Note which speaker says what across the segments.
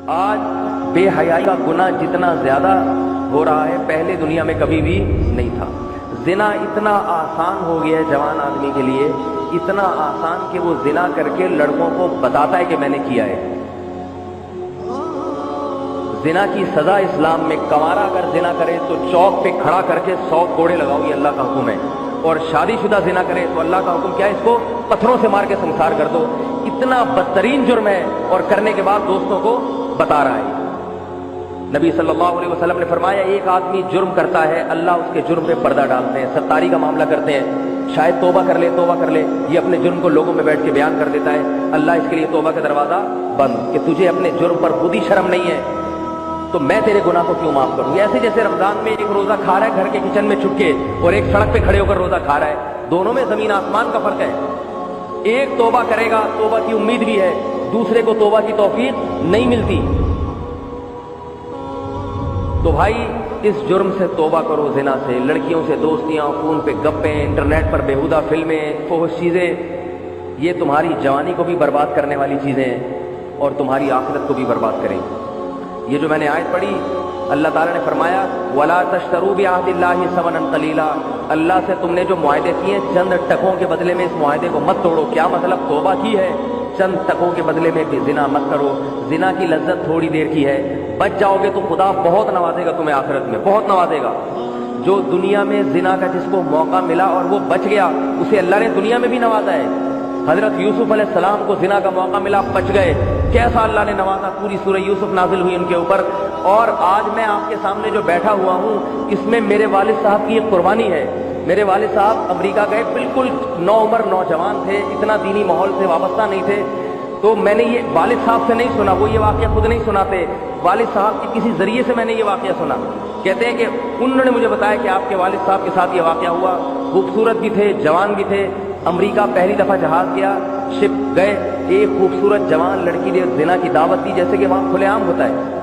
Speaker 1: آج بے حیائی کا گناہ جتنا زیادہ ہو رہا ہے پہلے دنیا میں کبھی بھی نہیں تھا۔ زنا اتنا آسان ہو گیا ہے جوان آدمی کے لیے، اتنا آسان کہ وہ زنا کر کے لڑکوں کو بتاتا ہے کہ میں نے کیا ہے۔ زنا کی سزا اسلام میں، کنوارا اگر زنا کرے تو چوک پہ کھڑا کر کے 100 کوڑے لگاؤ، یہ اللہ کا حکم ہے، اور شادی شدہ زنا کرے تو اللہ کا حکم کیا ہے، اس کو پتھروں سے مار کے سنسار کر دو۔ اتنا بدترین جرم ہے، اور کرنے کے بعد دوستوں کو بتا رہا ہے۔ نبی صلی اللہ علیہ وسلم نے فرمایا ایک آدمی جرم کرتا ہے، اللہ اس کے جرم پہ پردہ ڈالتے ہیں، ستاری کا معاملہ کرتے ہیں، شاید توبہ کر لے، یہ اپنے جرم کو لوگوں میں بیٹھ کے بیان کر دیتا ہے، اللہ اس کے لیے توبہ کا دروازہ بند، کہ تجھے اپنے جرم پر خود ہی شرم نہیں ہے تو میں تیرے گناہ کو کیوں معاف کروں۔ ایسے جیسے رمضان میں ایک روزہ کھا رہا ہے گھر کے کچن میں چھپ کے، اور ایک سڑک پہ کھڑے ہو کر روزہ کھا رہا ہے، دونوں میں زمین آسمان کا فرق ہے۔ ایک توبہ کرے گا، توبہ کی امید بھی ہے، دوسرے کو توبہ کی توفیق نہیں ملتی۔ تو بھائی اس جرم سے توبہ کرو، زنا سے، لڑکیوں سے دوستیاں، فون پہ گپیں، انٹرنیٹ پر بیہودہ فلمیں، فحش چیزیں، یہ تمہاری جوانی کو بھی برباد کرنے والی چیزیں ہیں اور تمہاری آخرت کو بھی برباد کریں گی۔ یہ جو میں نے آیت پڑھی، اللہ تعالیٰ نے فرمایا وَلَا تَشْتَرُوا بِعَهْدِ اللَّهِ ثَمَنًا قَلِيلًا، اللہ سے تم نے جو معاہدے کیے ہیں چند ٹکوں کے بدلے میں اس معاہدے کو مت توڑو۔ کیا مطلب؟ توبہ کی ہے، چند ٹکوں کے بدلے میں بھی زنا مت کرو۔ زنا کی لذت تھوڑی دیر کی ہے، بچ جاؤ گے تو خدا بہت نوازے گا تمہیں، آخرت میں بہت نوازے گا۔ جو دنیا میں زنا کا جس کو موقع ملا اور وہ بچ گیا، اسے اللہ نے دنیا میں بھی نوازا ہے۔ حضرت یوسف علیہ السلام کو زنا کا موقع ملا، بچ گئے، کیسا اللہ نے نوازا، پوری سورہ یوسف نازل ہوئی ان کے اوپر۔ اور آج میں آپ کے سامنے جو بیٹھا ہوا ہوں، اس میں میرے والد صاحب کی ایک قربانی ہے۔ میرے والد صاحب امریکہ گئے، بالکل نوعمر نوجوان تھے، اتنا دینی ماحول سے وابستہ نہیں تھے، تو میں نے یہ والد صاحب سے نہیں سنا، وہ یہ واقعہ خود نہیں سناتے، والد صاحب کے کسی ذریعے سے میں نے یہ واقعہ سنا۔ کہتے ہیں کہ انہوں نے مجھے بتایا کہ آپ کے والد صاحب کے ساتھ یہ واقعہ ہوا، خوبصورت بھی تھے، جوان بھی تھے، امریکہ پہلی دفعہ جہاز گیا، شپ گئے، ایک خوبصورت جوان لڑکی نے زنا کی دعوت دی، جیسے کہ وہاں کھلے عام ہوتا ہے،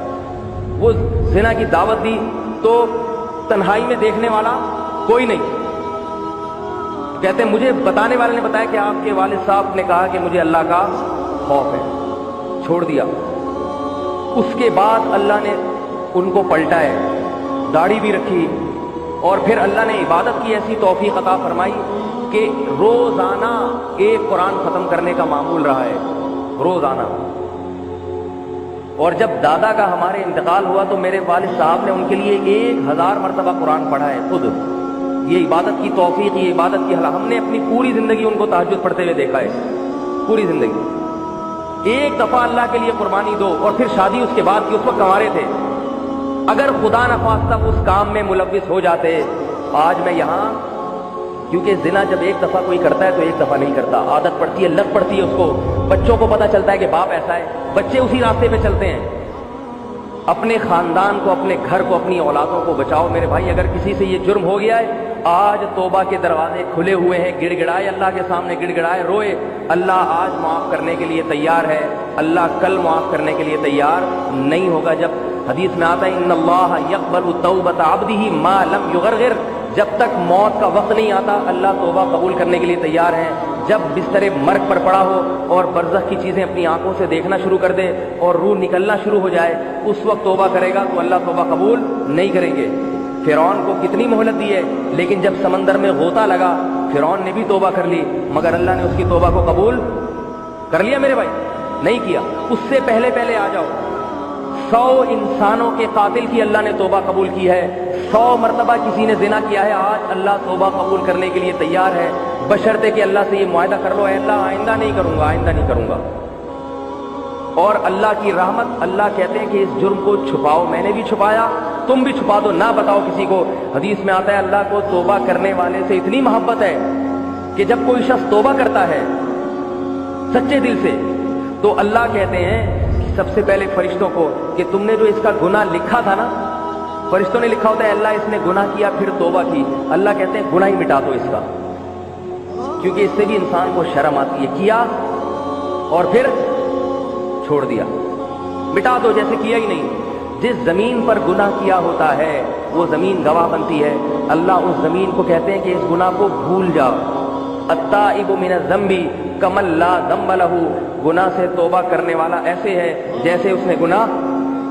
Speaker 1: وہ زنا کی دعوت دی تو تنہائی میں دیکھنے والا کوئی نہیں۔ کہتے ہیں مجھے بتانے والے نے بتایا کہ آپ کے والد صاحب نے کہا کہ مجھے اللہ کا خوف ہے، چھوڑ دیا۔ اس کے بعد اللہ نے ان کو پلٹا ہے، داڑھی بھی رکھی، اور پھر اللہ نے عبادت کی ایسی توفیق عطا فرمائی کہ روزانہ ایک قرآن ختم کرنے کا معمول رہا ہے، روزانہ۔ اور جب دادا کا ہمارے انتقال ہوا تو میرے والد صاحب نے ان کے لیے 1000 مرتبہ قرآن پڑھا ہے خود۔ یہ عبادت کی توفیق، یہ عبادت کی ہم نے اپنی پوری زندگی ان کو تہجد پڑھتے ہوئے دیکھا ہے، پوری زندگی۔ ایک دفعہ اللہ کے لیے قربانی دو، اور پھر شادی اس کے بعد کی، اس وقت کنوارے تھے۔ اگر خدا نخواستہ اس کام میں ملوث ہو جاتے، آج میں یہاں، کیونکہ زنا جب ایک دفعہ کوئی کرتا ہے تو ایک دفعہ نہیں کرتا، عادت پڑتی ہے، لت پڑتی ہے اس کو، بچوں کو پتہ چلتا ہے کہ باپ ایسا ہے، بچے اسی راستے پہ چلتے ہیں۔ اپنے خاندان کو، اپنے گھر کو، اپنی اولادوں کو بچاؤ میرے بھائی۔ اگر کسی سے یہ جرم ہو گیا ہے، آج توبہ کے دروازے کھلے ہوئے ہیں، گڑ گڑائے اللہ کے سامنے، گڑ گڑائے روئے، اللہ آج معاف کرنے کے لیے تیار ہے، اللہ کل معاف کرنے کے لیے تیار نہیں ہوگا۔ جب حدیث میں آتا ہے ان اللہ یقبل توبۃ عبدہ ما لم یغرغر، جب تک موت کا وقت نہیں آتا اللہ توبہ قبول کرنے کے لیے تیار ہے۔ جب بستر مرگ پر پڑا ہو اور برزخ کی چیزیں اپنی آنکھوں سے دیکھنا شروع کر دے اور روح نکلنا شروع ہو جائے، اس وقت توبہ کرے گا تو اللہ توبہ قبول نہیں کریں گے۔ فرعون کو کتنی مہلت دی ہے، لیکن جب سمندر میں غوطہ لگا فرعون نے بھی توبہ کر لی، مگر اللہ نے اس کی توبہ کو قبول کر لیا میرے بھائی؟ نہیں کیا۔ اس سے پہلے پہلے آ جاؤ، 100 انسانوں کے قاتل کی اللہ نے توبہ قبول کی ہے، 100 مرتبہ کسی نے زنا کیا ہے، آج اللہ توبہ قبول کرنے کے لیے تیار ہے، بشرطے کہ اللہ سے یہ معاہدہ کر لو، اے اللہ آئندہ نہیں کروں گا، آئندہ نہیں کروں گا۔ اور اللہ کی رحمت، اللہ کہتے ہیں کہ اس جرم کو چھپاؤ، میں نے بھی چھپایا، تم بھی چھپا دو، نہ بتاؤ کسی کو۔ حدیث میں آتا ہے اللہ کو توبہ کرنے والے سے اتنی محبت ہے کہ جب کوئی شخص توبہ کرتا ہے سچے دل سے تو اللہ کہتے ہیں سب سے پہلے فرشتوں کو کہ تم نے جو اس کا گناہ لکھا تھا نا، فرشتوں نے لکھا ہوتا ہے اللہ اس نے گناہ کیا پھر توبہ کی، اللہ کہتے ہیں گناہ ہی مٹا دو اس کا، کیونکہ اس سے بھی انسان کو شرم آتی ہے، کیا اور پھر چھوڑ دیا، مٹا دو جیسے کیا ہی نہیں۔ جس زمین پر گناہ کیا ہوتا ہے وہ زمین گواہ بنتی ہے، اللہ اس زمین کو کہتے ہیں کہ اس گناہ کو بھول جاؤ۔ التائب من الذنب کمن لا ذنب لہ، گناہ سے توبہ کرنے والا ایسے ہے جیسے اس نے گناہ